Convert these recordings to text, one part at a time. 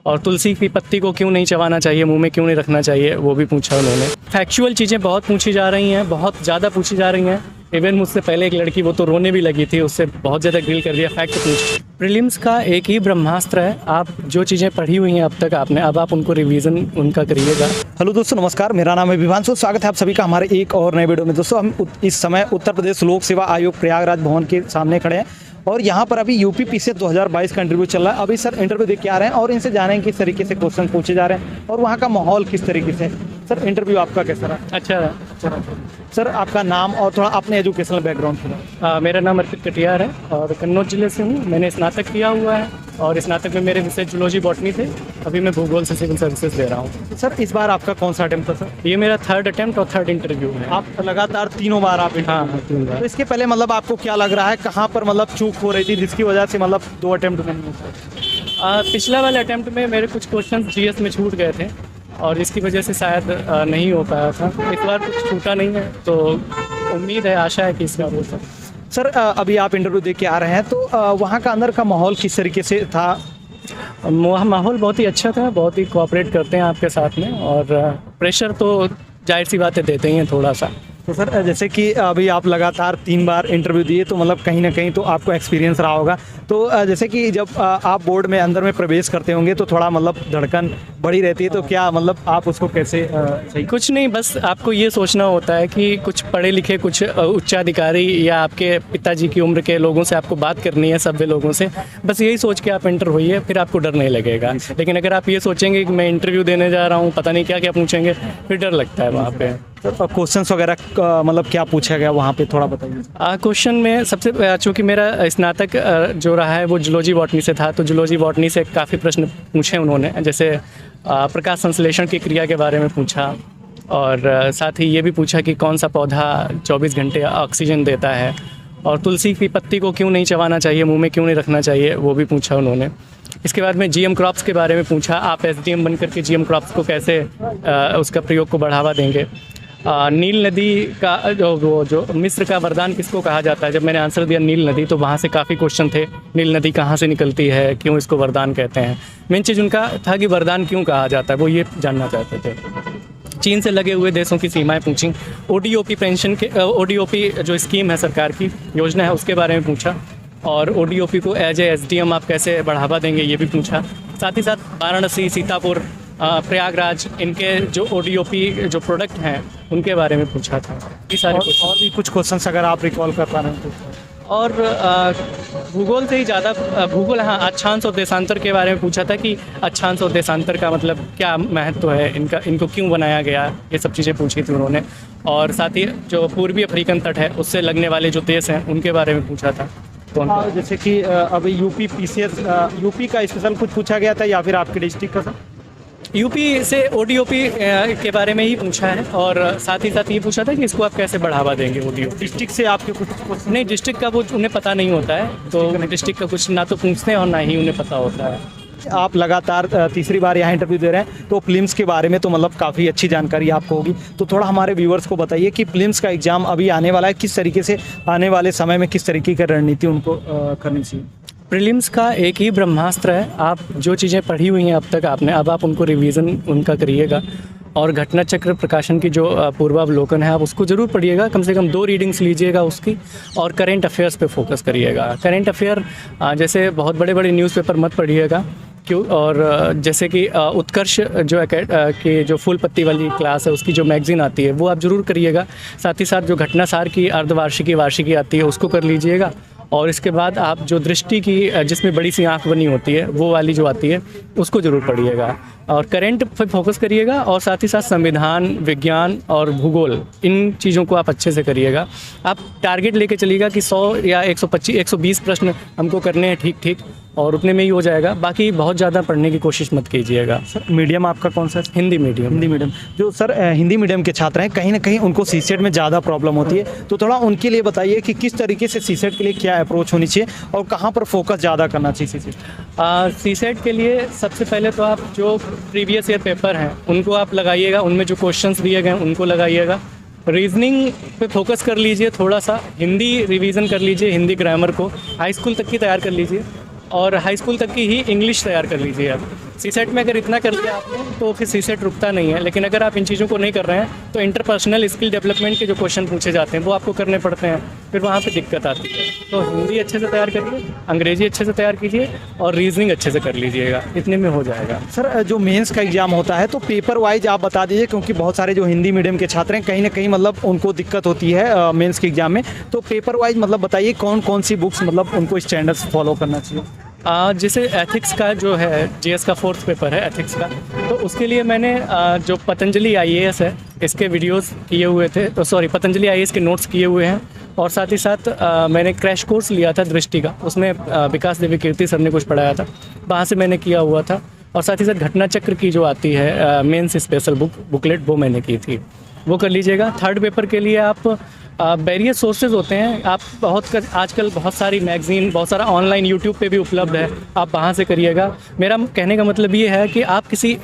और तुलसी की पत्ती को क्यों नहीं चबाना चाहिए, मुंह में क्यों नहीं रखना चाहिए, वो भी पूछा उन्होंने। फैक्चुअल चीज़ें बहुत पूछी जा रही हैं, बहुत ज़्यादा पूछी जा रही हैं। इवन मुझसे पहले एक लड़की, वो तो रोने भी लगी थी, उससे बहुत ज़्यादा ग्रिल कर दिया फैक्ट पूछ। प्रीलिम्स का एक ही ब्रह्मास्त्र है, आप जो चीज़ें पढ़ी हुई हैं अब तक आपने, अब आप उनको रिवीजन उनका करिएगा। हेलो दोस्तों, नमस्कार। मेरा नाम है विभांशु। स्वागत है आप सभी का हमारे एक और नए वीडियो में। दोस्तों, हम इस समय उत्तर प्रदेश लोक सेवा आयोग प्रयागराज भवन के सामने खड़े हैं और यहाँ पर अभी यूपी पीसीएस 2022 का इंटरव्यू चल रहा है। अभी सर इंटरव्यू देख के आ रहे हैं और इनसे जानेंगे किस तरीके से क्वेश्चन पूछे जा रहे हैं और वहाँ का माहौल किस तरीके से। सर, इंटरव्यू आपका कैसा रहा? अच्छा रहा। सर, आपका नाम और थोड़ा अपने एजुकेशनल बैकग्राउंड थोड़ा। मेरा नाम अर्पित कटियार है और कन्नौज जिले से हूँ। मैंने स्नातक किया हुआ है और स्नातक में मेरे विषय जूलॉजी बॉटनी थे। अभी मैं भूगोल से सिविल सर्विसेज दे रहा हूँ। सर, इस बार आपका कौन सा अटेम्प्ट था सर? ये मेरा थर्ड अटेम्प्ट और थर्ड इंटरव्यू है। आप लगातार तीनों बार आप हाँ, 3 बार। तो इसके पहले मतलब आपको क्या लग रहा है, कहाँ पर मतलब चूक हो रही थी जिसकी वजह से मतलब 2 अटेम्प्ट नहीं हो सकते? पिछला वाले अटेम्प्ट में मेरे कुछ क्वेश्चन जीएस में छूट गए थे और इसकी वजह से शायद नहीं हो पाया था। इस बार कुछ छूटा नहीं है, तो उम्मीद है, आशा है कि इस बार हो सकता। सर, अभी आप इंटरव्यू दे के आ रहे हैं तो वहाँ का अंदर का माहौल किस तरीके से था? माहौल बहुत ही अच्छा था, बहुत ही कोऑपरेट करते हैं आपके साथ में और प्रेशर तो जाहिर सी बातें देते ही हैं थोड़ा सा। तो सर, जैसे कि अभी आप लगातार 3 बार इंटरव्यू दिए तो मतलब कहीं ना कहीं तो आपको एक्सपीरियंस रहा होगा। तो जैसे कि जब आप बोर्ड में अंदर में प्रवेश करते होंगे तो थोड़ा मतलब धड़कन बढ़ी रहती है, तो क्या मतलब आप उसको कैसे सही? कुछ नहीं, बस आपको ये सोचना होता है कि कुछ पढ़े लिखे, कुछ उच्चाधिकारी या आपके पिताजी की उम्र के लोगों से आपको बात करनी है, सभ्य लोगों से। बस यही सोच के आप एंटर होइए, फिर आपको डर नहीं लगेगा। लेकिन अगर आप ये सोचेंगे कि मैं इंटरव्यू देने जा रहा हूँ, पता नहीं क्या क्या पूछेंगे, फिर डर लगता है वहाँ पे। तो क्वेश्चंस वगैरह मतलब क्या पूछा गया वहाँ पे, थोड़ा बताइए। क्वेश्चन में सबसे, चूँकि मेरा स्नातक जो रहा है वो जूलॉजी बॉटनी से था, तो जूलॉजी बॉटनी से काफ़ी प्रश्न पूछे उन्होंने। जैसे प्रकाश संश्लेषण की क्रिया के बारे में पूछा और साथ ही ये भी पूछा कि कौन सा पौधा 24 घंटे ऑक्सीजन देता है और तुलसी की पत्ती को क्यों नहीं चबाना चाहिए, मुंह में क्यों नहीं रखना चाहिए, वो भी पूछा उन्होंने। इसके बाद में जीएम क्रॉप्स के बारे में पूछा, आप एसडीएम बनकर के जीएम क्रॉप्स को कैसे उसका प्रयोग को बढ़ावा देंगे। नील नदी का जो मिस्र का वरदान किसको कहा जाता है, जब मैंने आंसर दिया नील नदी, तो वहाँ से काफ़ी क्वेश्चन थे। नील नदी कहाँ से निकलती है, क्यों इसको वरदान कहते हैं। मेन चीज़ उनका था कि वरदान क्यों कहा जाता है, वो ये जानना चाहते थे। चीन से लगे हुए देशों की सीमाएं पूछी। ओडीओपी पेंशन के, ओडीओपी जो स्कीम है, सरकार की योजना है, उसके बारे में पूछा और ओडीओपी को एज ए एसडीएम आप कैसे बढ़ावा देंगे, ये भी पूछा। साथ ही साथ वाराणसी, सीतापुर, प्रयागराज, इनके जो ओडीओपी जो प्रोडक्ट हैं उनके बारे में पूछा था। ये सारे और भी कुछ क्वेश्चंस अगर आप रिकॉल कर पा रहे हैं तो। और भूगोल से ही ज़्यादा, भूगोल, हाँ, अक्षांश और देशांतर के बारे में पूछा था कि अक्षांश और देशांतर का मतलब क्या महत्व है, इनको क्यों बनाया गया, ये सब चीज़ें पूछी थी उन्होंने। और साथ ही जो पूर्वी अफ्रीकन तट है उससे लगने वाले जो देश हैं उनके बारे में पूछा था। जैसे कि अभी यूपी पीसीएस, यूपी का स्पेशल कुछ पूछा गया था या फिर आपके डिस्ट्रिक्ट का? सर, यूपी से ओडीओपी के बारे में ही पूछा है और साथ ही साथ ये पूछा था कि इसको आप कैसे बढ़ावा देंगे। ओडीओपी डिस्ट्रिक्ट से आपके कुछ नहीं, डिस्ट्रिक्ट का वो उन्हें पता नहीं होता है, तो डिस्ट्रिक्ट का कुछ ना तो पूछते हैं और ना ही उन्हें पता होता है। आप लगातार तीसरी बार यहाँ इंटरव्यू दे रहे हैं तो प्रीलिम्स के बारे में तो मतलब काफ़ी अच्छी जानकारी आपको होगी, तो थोड़ा हमारे व्यूअर्स को बताइए कि प्रीलिम्स का एग्ज़ाम अभी आने वाला है, किस तरीके से आने वाले समय में किस तरीके की रणनीति उनको करनी चाहिए। प्रीलिम्स का एक ही ब्रह्मास्त्र है, आप जो चीज़ें पढ़ी हुई हैं अब तक आपने, अब आप उनको रिवीजन उनका करिएगा और घटना चक्र प्रकाशन की जो पूर्वावलोकन है आप उसको ज़रूर पढ़िएगा। कम से कम 2 रीडिंग्स लीजिएगा उसकी और करेंट अफेयर्स पे फोकस करिएगा। करेंट अफेयर जैसे बहुत बड़े बड़े न्यूज़पेपर मत पढ़िएगा, क्यों, और जैसे कि उत्कर्ष जो कि जो फूल पत्ती वाली क्लास है उसकी जो मैगज़ीन आती है वो आप ज़रूर करिएगा। साथ ही साथ जो घटनासार की अर्धवार्षिकी, वार्षिकी आती है उसको कर लीजिएगा। और इसके बाद आप जो दृष्टि की, जिसमें बड़ी सी आँख बनी होती है, वो वाली जो आती है उसको ज़रूर पढ़िएगा और करंट पे फोकस करिएगा। और साथ ही साथ संविधान, विज्ञान और भूगोल, इन चीज़ों को आप अच्छे से करिएगा। आप टारगेट लेके चलिएगा कि 100 या 125, 120 प्रश्न हमको करने हैं, ठीक और उतने में ही हो जाएगा। बाकी बहुत ज़्यादा पढ़ने की कोशिश मत कीजिएगा। सर, मीडियम आपका कौन सा? हिंदी मीडियम। हिंदी मीडियम। जो सर हिंदी मीडियम के छात्र हैं, कहीं ना कहीं उनको सीसेट में ज़्यादा प्रॉब्लम होती है, तो थोड़ा उनके लिए बताइए कि किस तरीके से सीसेट के लिए क्या अप्रोच होनी चाहिए और कहाँ पर फोकस ज़्यादा करना चाहिए सीसेट के लिए। सबसे पहले तो आप जो प्रीवियस ईयर पेपर हैं उनको आप लगाइएगा, उनमें जो क्वेश्चंस दिए गए हैं उनको लगाइएगा। रीजनिंग पे फोकस कर लीजिए थोड़ा सा, हिंदी रिवीजन कर लीजिए, हिंदी ग्रामर को हाई स्कूल तक की तैयार कर लीजिए और हाई स्कूल तक की ही इंग्लिश तैयार कर लीजिए आप। सीसेट में अगर इतना कर लिया आपने तो फिर सीसेट रुकता नहीं है, लेकिन अगर आप इन चीज़ों को नहीं कर रहे हैं तो इंटरपर्सनल स्किल डेवलपमेंट के जो क्वेश्चन पूछे जाते हैं वो आपको करने पड़ते हैं, फिर वहाँ पे दिक्कत आती है। तो हिंदी अच्छे से तैयार करिए, अंग्रेजी अच्छे से तैयार कीजिए और रीजनिंग अच्छे से कर लीजिएगा, इतने में हो जाएगा। सर जो मेंस का एग्जाम होता है तो पेपर वाइज आप बता दीजिए, क्योंकि बहुत सारे जो हिंदी मीडियम के छात्र हैं कहीं ना कहीं मतलब उनको दिक्कत होती है मेंस के एग्जाम में, तो पेपर वाइज मतलब बताइए कौन कौन सी बुक्स मतलब उनको स्टैंडर्ड्स फॉलो करना चाहिए। जैसे एथिक्स का जो है जीएस का 4th पेपर है एथिक्स का, तो उसके लिए मैंने जो पतंजलि आईएएस है इसके वीडियोस किए हुए थे, तो सॉरी पतंजलि आईएएस के नोट्स किए हुए हैं, और साथ ही साथ मैंने क्रैश कोर्स लिया था दृष्टि का, उसमें विकास देवी कीर्ति सर ने कुछ पढ़ाया था, वहाँ से मैंने किया हुआ था। और साथ ही साथ घटना चक्र की जो आती है मेंस स्पेशल बुकलेट वो मैंने की थी, वो कर लीजिएगा। 3rd पेपर के लिए आप वेरियस सोर्सेज होते हैं, आप आजकल बहुत सारी मैगज़ीन, बहुत सारा ऑनलाइन यूट्यूब पे भी उपलब्ध है, आप वहाँ से करिएगा। मेरा कहने का मतलब ये है कि आप किसी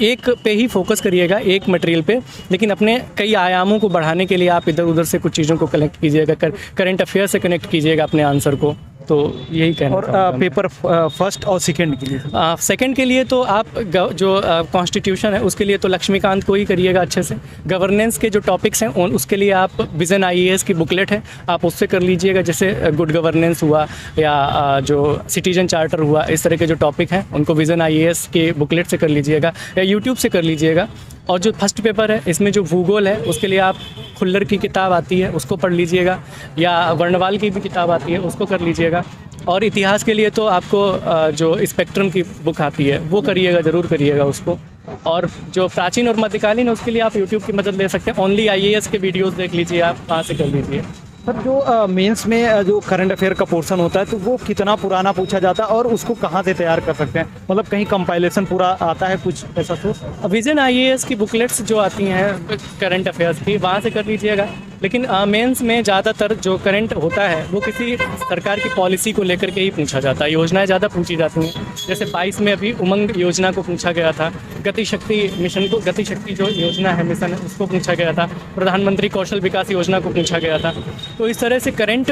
एक पे ही फोकस करिएगा, एक मटेरियल पे, लेकिन अपने कई आयामों को बढ़ाने के लिए आप इधर उधर से कुछ चीज़ों को कलेक्ट कीजिएगा, करंट अफेयर से कनेक्ट कीजिएगा अपने आंसर को, तो यही कहना। और पेपर फर्स्ट और सेकंड के लिए सेकंड के लिए तो आप जो कॉन्स्टिट्यूशन है उसके लिए तो लक्ष्मीकांत को ही करिएगा अच्छे से। गवर्नेंस के जो टॉपिक्स हैं उसके लिए आप विजन आईएएस की बुकलेट है, आप उससे कर लीजिएगा, जैसे गुड गवर्नेंस हुआ या जो सिटीजन चार्टर हुआ, इस तरह के जो टॉपिक हैं उनको विजन आईएएस के बुकलेट से कर लीजिएगा या यूट्यूब से कर लीजिएगा। और जो फर्स्ट पेपर है इसमें जो भूगोल है उसके लिए आप खुल्लर की किताब आती है उसको पढ़ लीजिएगा, या वर्णवाल की भी किताब आती है उसको कर लीजिएगा। और इतिहास के लिए तो आपको जो स्पेक्ट्रम की बुक आती है वो करिएगा, ज़रूर करिएगा उसको। और जो प्राचीन और मध्यकालीन है उसके लिए आप यूट्यूब की मदद ले सकते हैं, ओनली आईएएस के वीडियोस देख लीजिए, आप वहाँ से कर लीजिए। सर जो मेंस में जो करंट अफेयर का पोर्शन होता है तो वो कितना पुराना पूछा जाता है और उसको कहाँ से तैयार कर सकते हैं, मतलब कहीं कंपाइलेशन पूरा आता है कुछ ऐसा सोर्स? विजन आईएएस की बुकलेट्स जो आती हैं करंट अफेयर्स की, वहाँ से कर लीजिएगा। लेकिन मेंस में ज़्यादातर जो करंट होता है वो किसी सरकार की पॉलिसी को लेकर के ही पूछा जाता है, योजनाएं ज़्यादा पूछी जाती हैं। जैसे 22 में अभी उमंग योजना को पूछा गया था, गति शक्ति मिशन को, गति शक्ति जो योजना है मिशन है उसको पूछा गया था, प्रधानमंत्री कौशल विकास योजना को पूछा गया था। तो इस तरह से करंट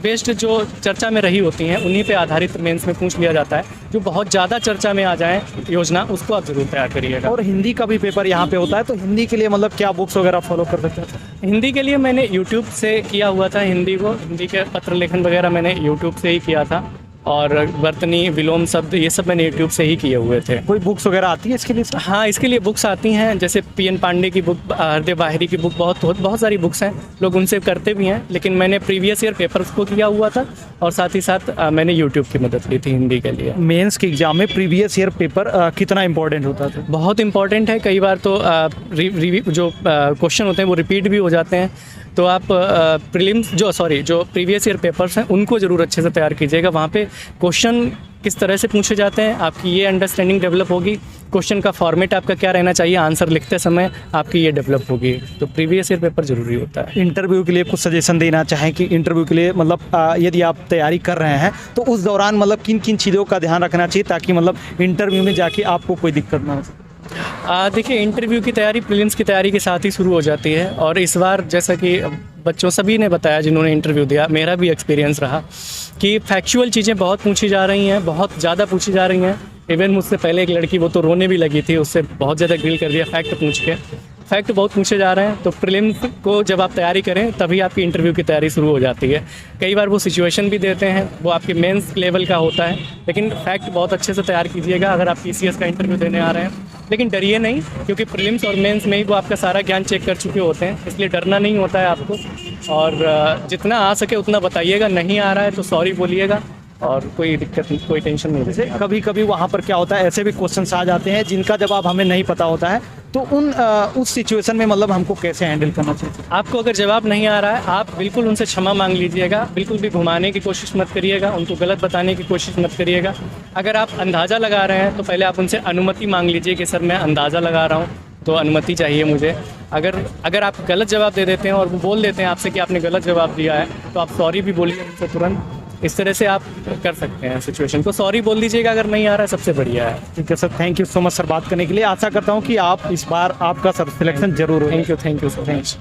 बेस्ड जो चर्चा में रही होती हैं उन्हीं पे आधारित मेंस में पूछ लिया जाता है। जो बहुत ज़्यादा चर्चा में आ जाए योजना उसको आप ज़रूर तैयार करिएगा। और हिंदी का भी पेपर यहाँ पे होता है, तो हिंदी के लिए मतलब क्या बुक्स वगैरह फॉलो कर सकते हैं? हिंदी के लिए मैंने यूट्यूब से किया हुआ था, हिंदी के पत्र लेखन वगैरह मैंने यूट्यूब से ही किया था, और वर्तनी विलोम शब्द ये सब मैंने यूट्यूब से ही किए हुए थे। कोई बुक्स वगैरह आती है इसके लिए सर? हाँ, इसके लिए बुक्स आती हैं, जैसे पीएन पांडे की बुक, हरदेव बाहरी की बुक, बहुत सारी बुक्स हैं, लोग उनसे करते भी हैं। लेकिन मैंने प्रीवियस ईयर पेपर्स को किया हुआ था और साथ ही साथ मैंने यूट्यूब की मदद ली थी हिंदी के लिए। मेंस के एग्जाम में प्रीवियस ईयर पेपर कितना इंपॉर्टेंट होता था? बहुत इंपॉर्टेंट है, कई बार तो जो क्वेश्चन होते हैं वो रिपीट भी हो जाते हैं। तो आप जो प्रीवियस ईयर पेपर्स हैं उनको ज़रूर अच्छे से तैयार कीजिएगा। वहाँ पे क्वेश्चन किस तरह से पूछे जाते हैं आपकी ये अंडरस्टैंडिंग डेवलप होगी, क्वेश्चन का फॉर्मेट आपका क्या रहना चाहिए आंसर लिखते समय, आपकी ये डेवलप होगी। तो प्रीवियस ईयर पेपर ज़रूरी होता है। इंटरव्यू के लिए कुछ सजेशन देना चाहें कि इंटरव्यू के लिए मतलब यदि आप तैयारी कर रहे हैं तो उस दौरान मतलब किन किन चीज़ों का ध्यान रखना चाहिए ताकि मतलब इंटरव्यू में जाके आपको कोई दिक्कत ना हो? देखिए, इंटरव्यू की तैयारी प्रीलिम्स की तैयारी के साथ ही शुरू हो जाती है, और इस बार जैसा कि बच्चों सभी ने बताया जिन्होंने इंटरव्यू दिया, मेरा भी एक्सपीरियंस रहा कि फैक्चुअल चीज़ें बहुत पूछी जा रही हैं, बहुत ज़्यादा पूछी जा रही हैं। इवन मुझसे पहले एक लड़की, वो तो रोने भी लगी थी, उससे बहुत ज़्यादा ग्रिल कर दिया फैक्ट पूछ के। फैक्ट बहुत पूछे जा रहे हैं, तो प्रीलिम्स को जब आप तैयारी करें तभी आपकी इंटरव्यू की तैयारी शुरू हो जाती है। कई बार वो सिचुएशन भी देते हैं, वो आपके मेंस लेवल का होता है, लेकिन फैक्ट बहुत अच्छे से तैयार कीजिएगा अगर आप पीसीएस का इंटरव्यू देने आ रहे हैं। लेकिन डरिए नहीं, क्योंकि प्रीलिम्स और मेंस में ही वो आपका सारा ज्ञान चेक कर चुके होते हैं, इसलिए डरना नहीं होता है आपको। और जितना आ सके उतना बताइएगा, नहीं आ रहा है तो सॉरी बोलिएगा, और कोई दिक्कत नहीं, कोई टेंशन नहीं। जैसे कभी कभी वहाँ पर क्या होता है, ऐसे भी क्वेश्चंस आ जाते हैं जिनका जवाब हमें नहीं पता होता है, तो उस सिचुएशन में मतलब हमको कैसे हैंडल करना चाहिए? आपको अगर जवाब नहीं आ रहा है, आप बिल्कुल उनसे क्षमा मांग लीजिएगा, बिल्कुल भी घुमाने की कोशिश मत करिएगा, उनको गलत बताने की कोशिश मत करिएगा। अगर आप अंदाज़ा लगा रहे हैं तो पहले आप उनसे अनुमति मांग लीजिए कि सर मैं अंदाज़ा लगा रहा हूँ तो अनुमति चाहिए मुझे। अगर आप गलत जवाब दे देते हैं और वो बोल देते हैं आपसे कि आपने गलत जवाब दिया है, तो आप सॉरी भी बोलिए उनसे तुरंत। इस तरह से आप कर सकते हैं सिचुएशन को, सॉरी बोल दीजिएगा अगर नहीं आ रहा है, सबसे बढ़िया है। ठीक है sir, thank you so much sir बात करने के लिए। आशा करता हूँ कि आप इस बार आपका सर सिलेक्शन जरूर हो। Thank you sir, thanks.